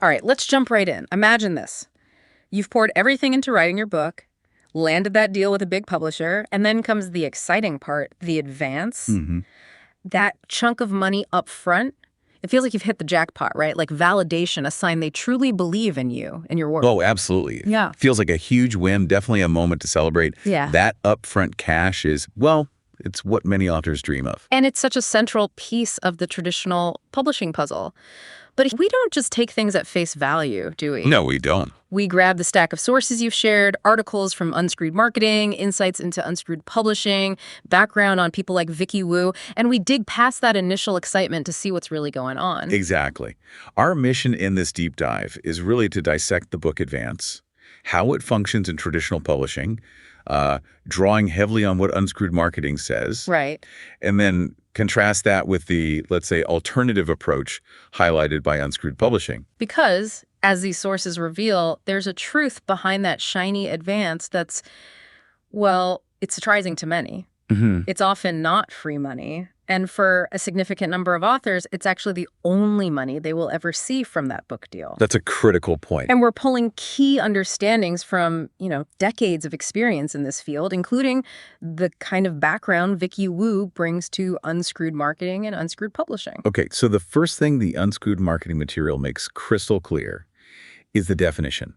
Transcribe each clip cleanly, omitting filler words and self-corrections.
All right, let's jump right in. Imagine this. You've poured everything into writing your book, landed that deal with a big publisher, and then comes the exciting part, the advance. Mm-hmm. That chunk of money up front, it feels like you've hit the jackpot, right? Like validation, a sign they truly believe in you and your work. Oh, absolutely. Yeah. Feels like a huge win, definitely a moment to celebrate. Yeah. That upfront cash is, well, it's what many authors dream of. And it's such a central piece of the traditional publishing puzzle. But we don't just take things at face value, do we? No, we don't. We grab the stack of sources you've shared, articles from Unscrewed Marketing, insights into Unscrewed Publishing, background on people like Vicky Wu, and we dig past that initial excitement to see what's really going on. Exactly. Our mission in this deep dive is really to dissect the book advance, how it functions in traditional publishing, drawing heavily on what Unscrewed Marketing says. Right. And then contrast that with the, let's say, alternative approach highlighted by Unscrewed Publishing. Because, as these sources reveal, there's a truth behind that shiny advance that's, well, it's surprising to many. Mm-hmm. It's often not free money. And for a significant number of authors, it's actually the only money they will ever see from that book deal. That's a critical point. And we're pulling key understandings from, decades of experience in this field, including the kind of background Vicky Wu brings to Unscrewed Marketing and Unscrewed Publishing. Okay, so the first thing the Unscrewed Marketing material makes crystal clear is the definition.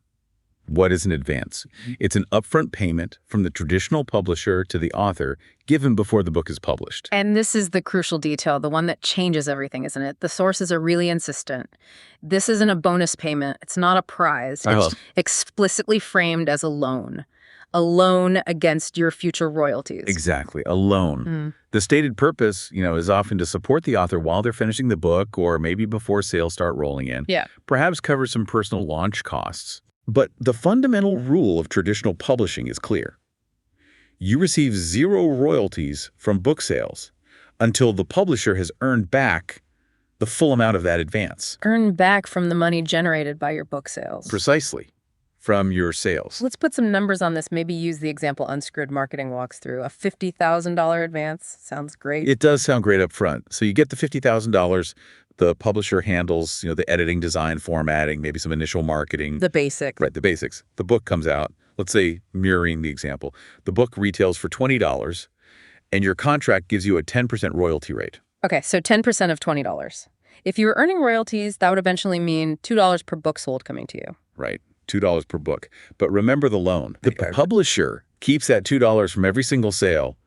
What is an advance? It's an upfront payment from the traditional publisher to the author given before the book is published. And this is the crucial detail, the one that changes everything, isn't it? The sources are really insistent. This isn't a bonus payment. It's not a prize. It's explicitly framed as a loan against your future royalties. Exactly, a loan. The stated purpose, is often to support the author while they're finishing the book or maybe before sales start rolling in. Yeah. Perhaps cover some personal launch costs. But the fundamental rule of traditional publishing is clear. You receive zero royalties from book sales until the publisher has earned back the full amount of that advance. Earned back from the money generated by your book sales. Precisely. From your sales. Let's put some numbers on this. Maybe use the example Unscrewed Marketing walks through. A $50,000 advance. Sounds great. It does sound great up front. So you get the $50,000. The publisher handles, the editing, design, formatting, maybe some initial marketing. The basics. Right, the basics. The book comes out. Let's say, mirroring the example, the book retails for $20, and your contract gives you a 10% royalty rate. Okay, so 10% of $20. If you were earning royalties, that would eventually mean $2 per book sold coming to you. Right, $2 per book. But remember the loan. The publisher keeps that $2 from every single sale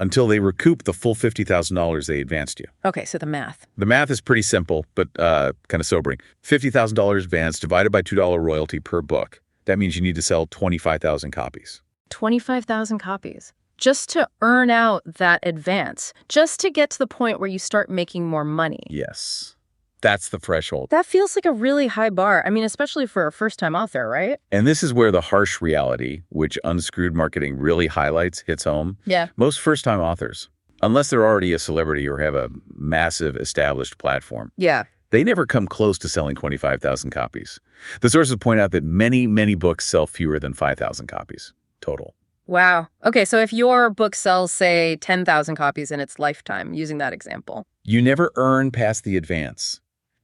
until they recoup the full $50,000 they advanced you. Okay, so the math. The math is pretty simple, but kind of sobering. $50,000 advance divided by $2 royalty per book. That means you need to sell 25,000 copies. 25,000 copies. Just to earn out that advance. Just to get to the point where you start making more money. Yes. That's the threshold. That feels like a really high bar. I mean, especially for a first-time author, right? And this is where the harsh reality, which Unscrewed Marketing really highlights, hits home. Yeah. Most first-time authors, unless they're already a celebrity or have a massive established platform, yeah, they never come close to selling 25,000 copies. The sources point out that many, many books sell fewer than 5,000 copies total. Wow. Okay, so if your book sells, say, 10,000 copies in its lifetime, using that example. You never earn past the advance.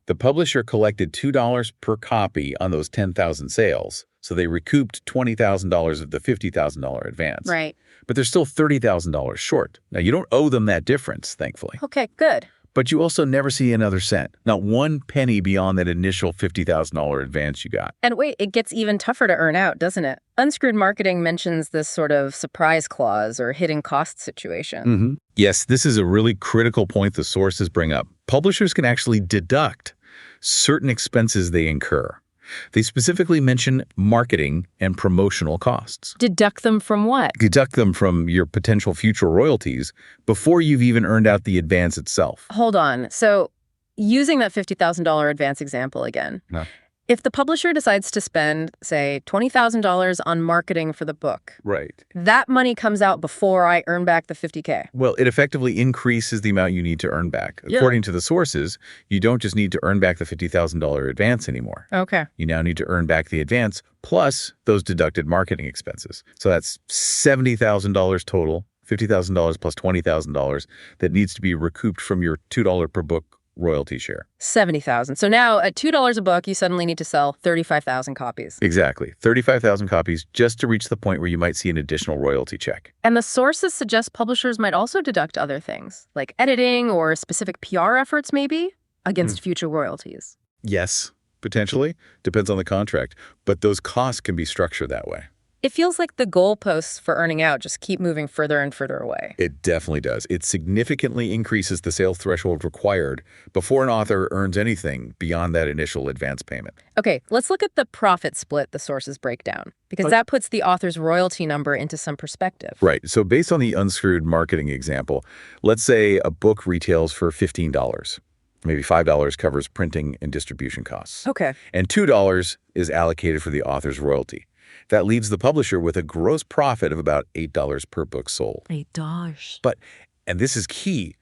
The publisher collected $2 per copy on those 10,000 sales, so they recouped $20,000 of the $50,000 advance. Right. But they're still $30,000 short. Now, you don't owe them that difference, thankfully. Okay, good. But you also never see another cent, not one penny beyond that initial $50,000 advance you got. And wait, it gets even tougher to earn out, doesn't it? Unscrewed Marketing mentions this sort of surprise clause or hidden cost situation. Mm-hmm. Yes, this is a really critical point the sources bring up. Publishers can actually deduct certain expenses they incur. They specifically mention marketing and promotional costs. Deduct them from what? Deduct them from your potential future royalties before you've even earned out the advance itself. Hold on. So using that $50,000 advance example again, if the publisher decides to spend, say, $20,000 on marketing for the book, right, that money comes out before I earn back the $50K. Well, it effectively increases the amount you need to earn back. Yeah. According to the sources, you don't just need to earn back the $50,000 advance anymore. Okay. You now need to earn back the advance plus those deducted marketing expenses. So that's $70,000 total, $50,000 plus $20,000 that needs to be recouped from your $2 per book royalty share. 70,000. So now at $2 a book, you suddenly need to sell 35,000 copies. Exactly. 35,000 copies just to reach the point where you might see an additional royalty check. And the sources suggest publishers might also deduct other things, like editing or specific PR efforts maybe, against future royalties. Yes, potentially. Depends on the contract. But those costs can be structured that way. It feels like the goalposts for earning out just keep moving further and further away. It definitely does. It significantly increases the sales threshold required before an author earns anything beyond that initial advance payment. Okay, let's look at the profit split the sources break down, because that puts the author's royalty number into some perspective. Right. So based on the unscrewed marketing example, let's say a book retails for $15. Maybe $5 covers printing and distribution costs. Okay. And $2 is allocated for the author's royalty. That leaves the publisher with a gross profit of about $8 per book sold. $8. But, and this is key,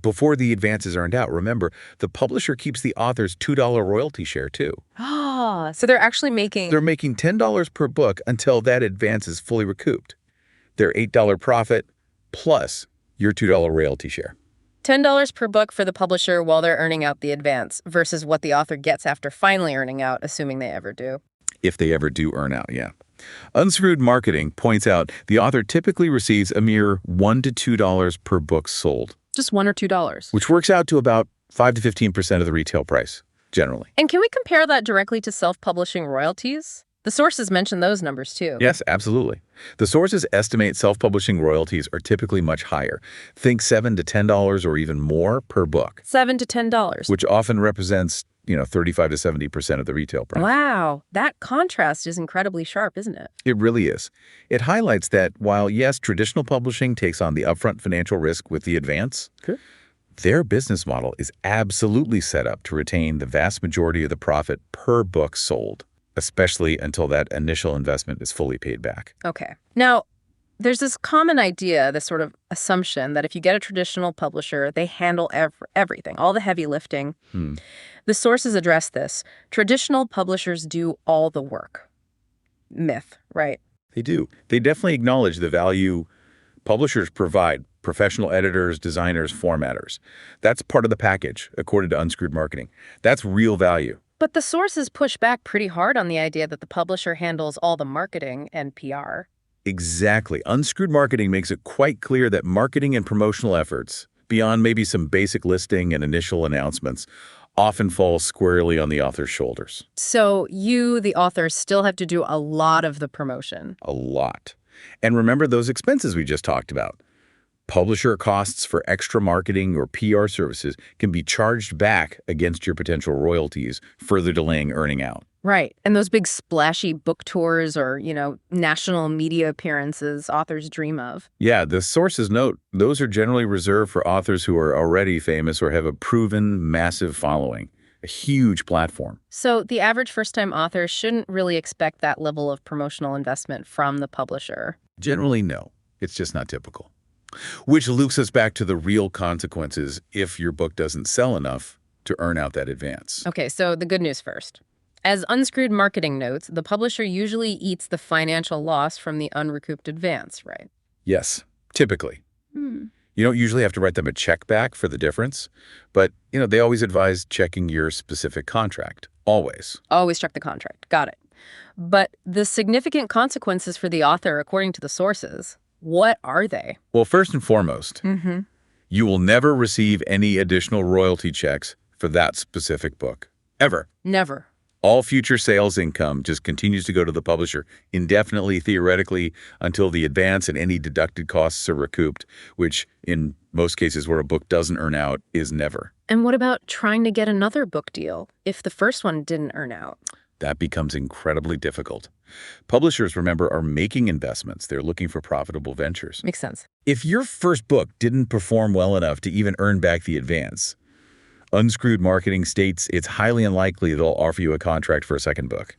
before the advance is earned out, remember, the publisher keeps the author's $2 royalty share too. Ah, so they're actually making... They're making $10 per book until that advance is fully recouped. Their $8 profit plus your $2 royalty share. $10 per book for the publisher while they're earning out the advance versus what the author gets after finally earning out, assuming they ever do. If they ever do earn out, yeah. Unscrewed marketing points out the author typically receives a mere $1 to $2 per book sold. Just $1 or $2. Which works out to about 5 to 15% of the retail price, generally. And can we compare that directly to self-publishing royalties? The sources mention those numbers too. Yes, absolutely. The sources estimate self-publishing royalties are typically much higher. Think $7 to $10 or even more per book. $7 to $10. Which often represents, 35 to 70% of the retail price. Wow, that contrast is incredibly sharp, isn't it? It really is. It highlights that while, yes, traditional publishing takes on the upfront financial risk with the advance, their business model is absolutely set up to retain the vast majority of the profit per book sold, especially until that initial investment is fully paid back. Okay. Now, there's this common idea, this sort of assumption that if you get a traditional publisher, they handle everything, all the heavy lifting. The sources address this. Traditional publishers do all the work. Myth, right? They do. They definitely acknowledge the value publishers provide: professional editors, designers, formatters. That's part of the package, according to Unscrewed Marketing. That's real value. But the sources push back pretty hard on the idea that the publisher handles all the marketing and PR. Exactly. Unscrewed Marketing makes it quite clear that marketing and promotional efforts, beyond maybe some basic listing and initial announcements, often fall squarely on the author's shoulders. So you, the author, still have to do a lot of the promotion. A lot. And remember those expenses we just talked about. Publisher costs for extra marketing or PR services can be charged back against your potential royalties, further delaying earning out. Right. And those big splashy book tours or, national media appearances authors dream of. Yeah, the sources note those are generally reserved for authors who are already famous or have a proven massive following, a huge platform. So the average first-time author shouldn't really expect that level of promotional investment from the publisher. Generally, no. It's just not typical. Which loops us back to the real consequences if your book doesn't sell enough to earn out that advance. Okay, so the good news first. As Unscrewed Marketing notes, the publisher usually eats the financial loss from the unrecouped advance, right? Yes, typically. You don't usually have to write them a check back for the difference, but, they always advise checking your specific contract. Always. Always check the contract. Got it. But the significant consequences for the author, according to the sources, what are they? Well, first and foremost, you will never receive any additional royalty checks for that specific book. Ever. Never. All future sales income just continues to go to the publisher indefinitely, theoretically, until the advance and any deducted costs are recouped, which in most cases where a book doesn't earn out is never. And what about trying to get another book deal if the first one didn't earn out? That becomes incredibly difficult. Publishers, remember, are making investments. They're looking for profitable ventures. Makes sense. If your first book didn't perform well enough to even earn back the advance, Unscrewed Marketing states it's highly unlikely they'll offer you a contract for a second book.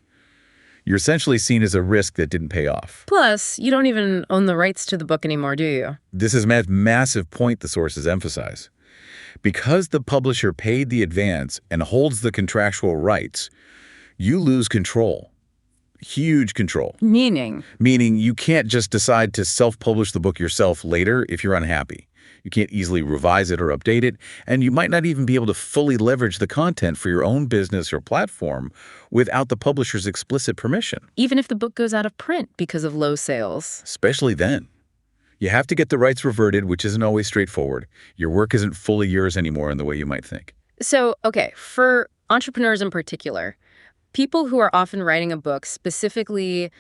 You're essentially seen as a risk that didn't pay off. Plus, you don't even own the rights to the book anymore, do you? This is a massive point the sources emphasize. Because the publisher paid the advance and holds the contractual rights, you lose control. Huge control. Meaning? Meaning you can't just decide to self-publish the book yourself later if you're unhappy. You can't easily revise it or update it, and you might not even be able to fully leverage the content for your own business or platform without the publisher's explicit permission. Even if the book goes out of print because of low sales. Especially then. You have to get the rights reverted, which isn't always straightforward. Your work isn't fully yours anymore in the way you might think. So, okay, for entrepreneurs in particular, people who are often writing a book specifically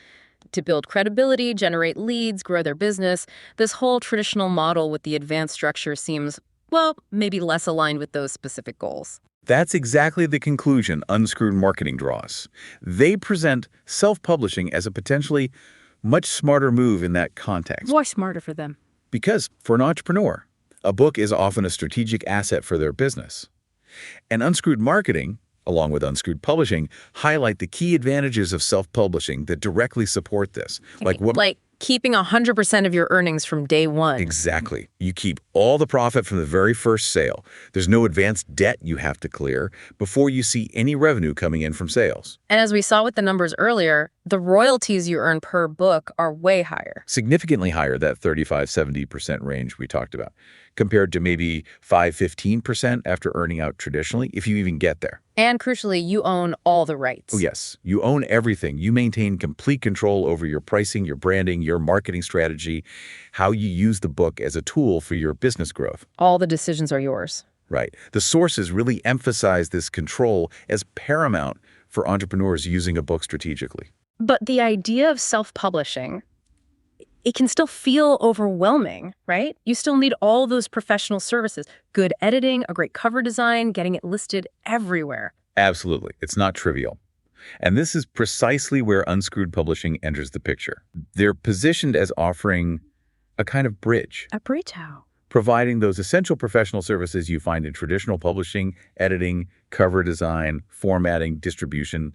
to build credibility, generate leads, grow their business, this whole traditional model with the advanced structure seems, well, maybe less aligned with those specific goals. That's exactly the conclusion Unscrewed Marketing draws. They present self-publishing as a potentially much smarter move in that context. Why smarter for them? Because for an entrepreneur, a book is often a strategic asset for their business. And Unscrewed Marketing, along with Unscrewed Publishing, highlight the key advantages of self-publishing that directly support this. Like keeping 100% of your earnings from day one. Exactly. You keep all the profit from the very first sale. There's no advanced debt you have to clear before you see any revenue coming in from sales. And as we saw with the numbers earlier, the royalties you earn per book are way higher. Significantly higher, that 35–70% range we talked about, compared to maybe 5–15% after earning out traditionally, if you even get there. And crucially, you own all the rights. Oh, yes. You own everything. You maintain complete control over your pricing, your branding, your marketing strategy, how you use the book as a tool for your business growth. All the decisions are yours. Right. The sources really emphasize this control as paramount for entrepreneurs using a book strategically. But the idea of self-publishing, it can still feel overwhelming, right? You still need all those professional services, good editing, a great cover design, getting it listed everywhere. Absolutely. It's not trivial. And this is precisely where Unscrewed Publishing enters the picture. They're positioned as offering a kind of bridge. A bridge how? Providing those essential professional services you find in traditional publishing, editing, cover design, formatting, distribution.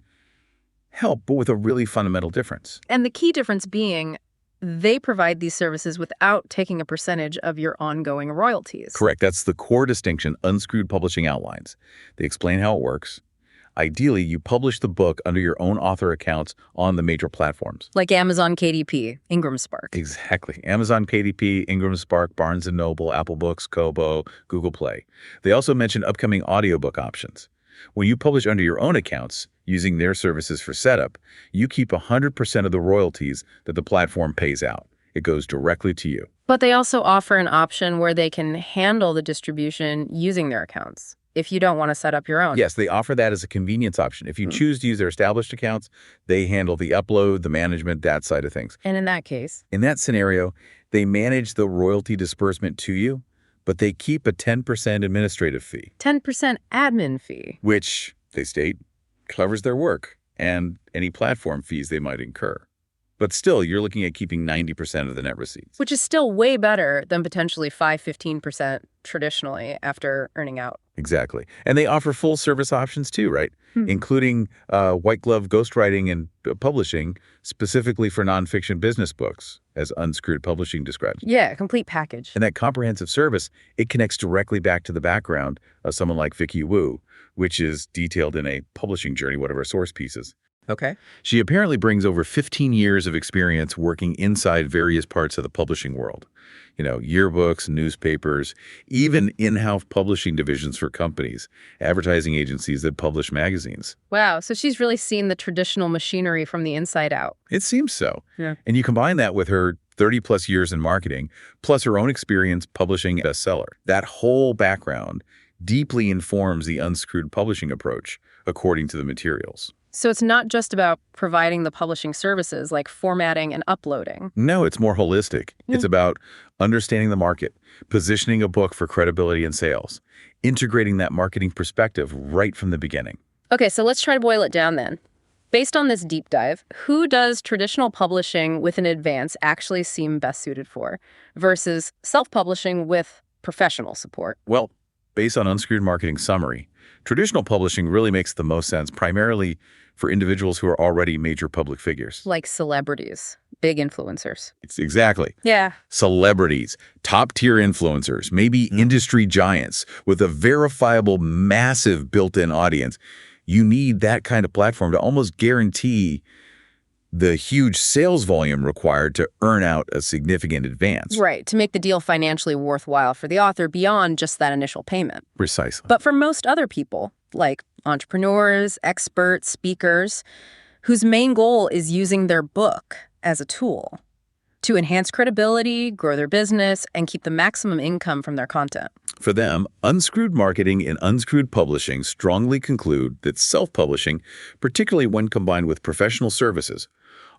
Help, but with a really fundamental difference. And the key difference being they provide these services without taking a percentage of your ongoing royalties. Correct. That's the core distinction Unscrewed Publishing outlines. They explain how it works. Ideally, you publish the book under your own author accounts on the major platforms. Like Amazon KDP, Ingram Spark. Exactly. Amazon KDP, Ingram Spark, Barnes & Noble, Apple Books, Kobo, Google Play. They also mention upcoming audiobook options. When you publish under your own accounts, using their services for setup, you keep 100% of the royalties that the platform pays out. It goes directly to you. But they also offer an option where they can handle the distribution using their accounts if you don't want to set up your own. Yes, they offer that as a convenience option. If you choose to use their established accounts, they handle the upload, the management, that side of things. And in that case? In that scenario, they manage the royalty disbursement to you, but they keep a 10% administrative fee. 10% admin fee. Which, they state, covers their work and any platform fees they might incur. But still, you're looking at keeping 90% of the net receipts. Which is still way better than potentially 5–15% traditionally after earning out. Exactly. And they offer full service options too, right? Including white glove ghostwriting and publishing specifically for nonfiction business books, as Unscrewed Publishing describes. Yeah, a complete package. And that comprehensive service, it connects directly back to the background of someone like Vicky Wu, which is detailed in a publishing journey, one of her source pieces. Okay. She apparently brings over 15 years of experience working inside various parts of the publishing world. You know, yearbooks, newspapers, even in-house publishing divisions for companies, advertising agencies that publish magazines. Wow, so she's really seen the traditional machinery from the inside out. It seems so. Yeah. And you combine that with her 30-plus years in marketing, plus her own experience publishing a bestseller. That whole background deeply informs the Unscrewed Publishing approach, according to the materials. So it's not just about providing the publishing services like formatting and uploading. No, it's more holistic. It's about understanding the market, positioning a book for credibility and sales, integrating that marketing perspective right from the beginning. Okay, so let's try to boil it down then. Based on this deep dive, who does traditional publishing with an advance actually seem best suited for versus self-publishing with professional support? Well, based on Unscrewed Marketing summary, traditional publishing really makes the most sense primarily for individuals who are already major public figures. Like celebrities, big influencers. It's exactly. Yeah. Celebrities, top-tier influencers, maybe industry giants with a verifiable, massive built-in audience. You need that kind of platform to almost guarantee the huge sales volume required to earn out a significant advance. Right, to make the deal financially worthwhile for the author beyond just that initial payment. Precisely. But for most other people, like entrepreneurs, experts, speakers, whose main goal is using their book as a tool to enhance credibility, grow their business, and keep the maximum income from their content. For them, unscrewed marketing and unscrewed publishing strongly conclude that self-publishing, particularly when combined with professional services,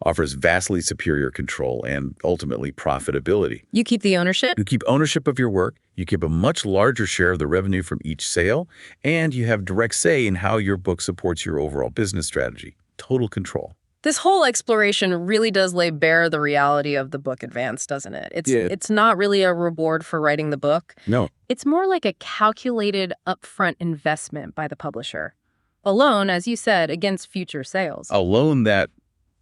offers vastly superior control and ultimately profitability. You keep the ownership? You keep ownership of your work, you keep a much larger share of the revenue from each sale, and you have direct say in how your book supports your overall business strategy. Total control. This whole exploration really does lay bare the reality of the book advance, doesn't it? It's not really a reward for writing the book. No. It's more like a calculated upfront investment by the publisher. A loan, as you said, against future sales. A loan that,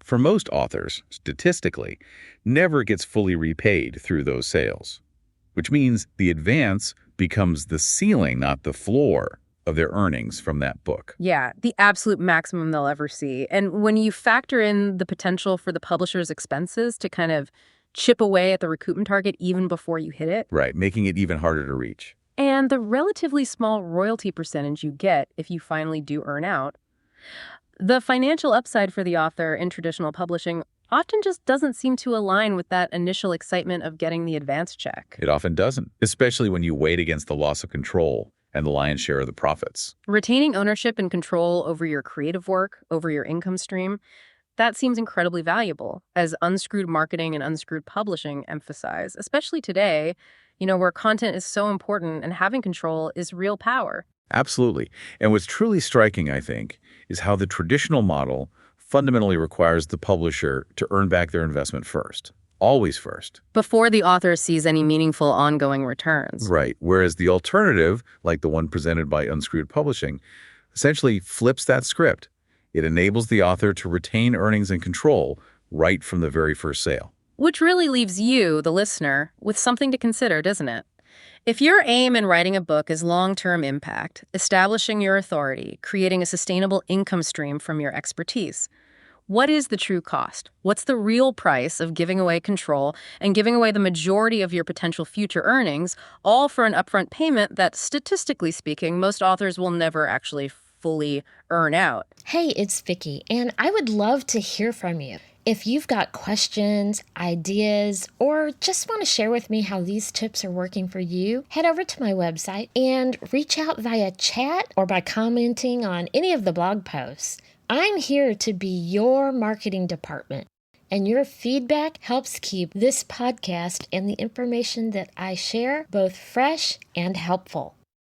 for most authors, statistically, never gets fully repaid through those sales, which means the advance becomes the ceiling, not the floor, of their earnings from that book. Yeah, the absolute maximum they'll ever see. And when you factor in the potential for the publisher's expenses to kind of chip away at the recoupment target even before you hit it. Right, making it even harder to reach. And the relatively small royalty percentage you get if you finally do earn out, the financial upside for the author in traditional publishing often just doesn't seem to align with that initial excitement of getting the advance check. It often doesn't, especially when you weigh it against the loss of control and the lion's share of the profits. Retaining ownership and control over your creative work, over your income stream, that seems incredibly valuable, as unscrewed marketing and unscrewed publishing emphasize, especially today, where content is so important and having control is real power. Absolutely. And what's truly striking, I think, is how the traditional model fundamentally requires the publisher to earn back their investment first. Always first. Before the author sees any meaningful ongoing returns. Right. Whereas the alternative, like the one presented by Unscrewed Publishing, essentially flips that script. It enables the author to retain earnings and control right from the very first sale. Which really leaves you, the listener, with something to consider, doesn't it? If your aim in writing a book is long-term impact, establishing your authority, creating a sustainable income stream from your expertise, what is the true cost? What's the real price of giving away control and giving away the majority of your potential future earnings, all for an upfront payment that, statistically speaking, most authors will never actually fully earn out? Hey, it's Vicky, and I would love to hear from you. If you've got questions, ideas, or just want to share with me how these tips are working for you, head over to my website and reach out via chat or by commenting on any of the blog posts. I'm here to be your marketing department, and your feedback helps keep this podcast and the information that I share both fresh and helpful.